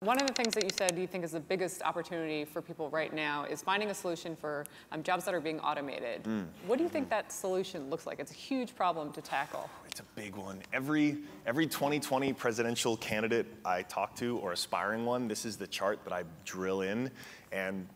One of the things that you said you think is the biggest opportunity for people right now is finding a solution for jobs that are being automated. What do you think that solution looks like? It's a huge problem to tackle. It's a big one. Every 2020 presidential candidate I talk to, or aspiring one, this is the chart that I drill in. And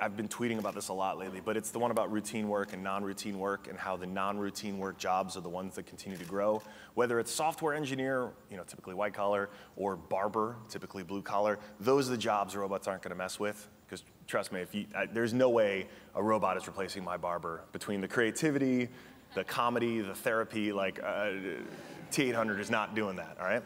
I've been tweeting about this a lot lately, but it's the one about routine work and non-routine work, and how the non-routine work jobs are the ones that continue to grow. Whether it's software engineer, typically white collar, or barber, typically blue collar, those are the jobs robots aren't going to mess with. Because trust me, there's no way a robot is replacing my barber. Between the creativity, the comedy, the therapy, T800 is not doing that. All right.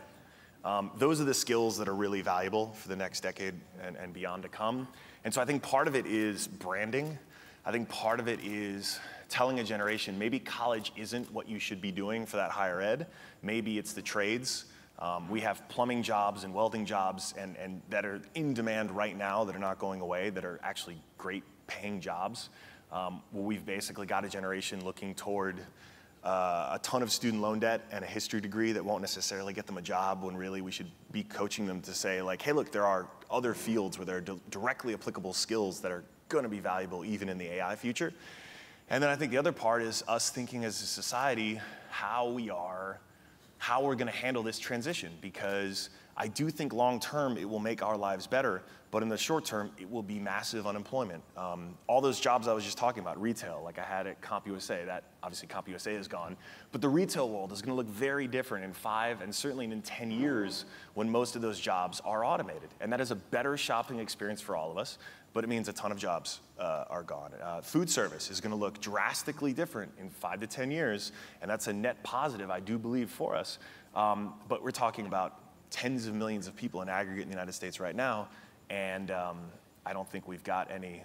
Those are the skills that are really valuable for the next decade and beyond to come. And so I think part of it is branding. I think part of it is telling a generation, maybe college isn't what you should be doing for that higher ed. Maybe it's the trades. We have plumbing jobs and welding jobs and that are in demand right now, that are not going away, that are actually great paying jobs. We've basically got a generation looking toward a ton of student loan debt and a history degree that won't necessarily get them a job, when really we should be coaching them to say, hey, look, there are other fields where there are directly applicable skills that are going to be valuable even in the AI future. And then I think the other part is us thinking as a society how we're going to handle this transition, because I do think long term it will make our lives better, but in the short term it will be massive unemployment. All those jobs I was just talking about, retail, like I had at CompUSA, that obviously CompUSA is gone, but the retail world is going to look very different in 5 and certainly in 10 years when most of those jobs are automated. And that is a better shopping experience for all of us, but it means a ton of jobs are gone. Food service is going to look drastically different in 5 to 10 years, and that's a net positive, I do believe, for us. But we're talking about tens of millions of people in aggregate in the United States right now, and I don't think we've got any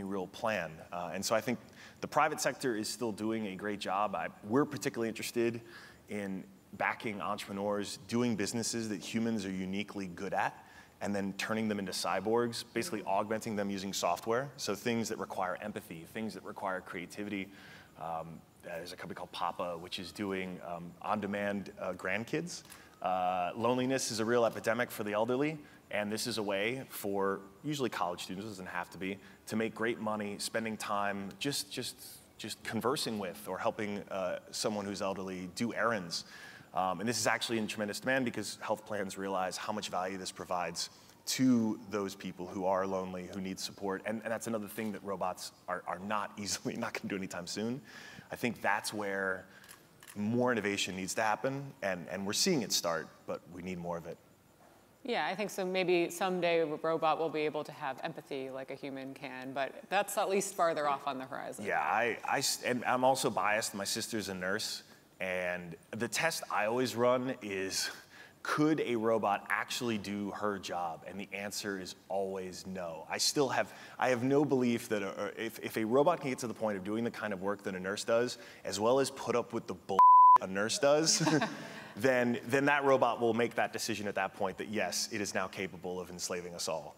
real plan. And so I think the private sector is still doing a great job. We're particularly interested in backing entrepreneurs, doing businesses that humans are uniquely good at, and then turning them into cyborgs, basically augmenting them using software. So things that require empathy, things that require creativity. There's a company called Papa, which is doing on-demand grandkids. Loneliness is a real epidemic for the elderly, and this is a way for usually college students, it doesn't have to be, to make great money spending time just conversing with or helping someone who's elderly do errands. And this is actually in tremendous demand because health plans realize how much value this provides to those people who are lonely, who need support. And that's another thing that robots are not going to do anytime soon. I think that's where more innovation needs to happen, and we're seeing it start, but we need more of it. Yeah, I think so. Maybe someday a robot will be able to have empathy like a human can, but that's at least farther off on the horizon. Yeah, and I'm also biased. My sister's a nurse, and the test I always run is, could a robot actually do her job? And the answer is always no. I have no belief that if a robot can get to the point of doing the kind of work that a nurse does, as well as put up with the bull a nurse does, then that robot will make that decision at that point that yes, it is now capable of enslaving us all.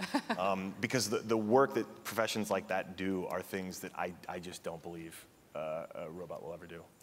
Because the work that professions like that do are things that I just don't believe a robot will ever do.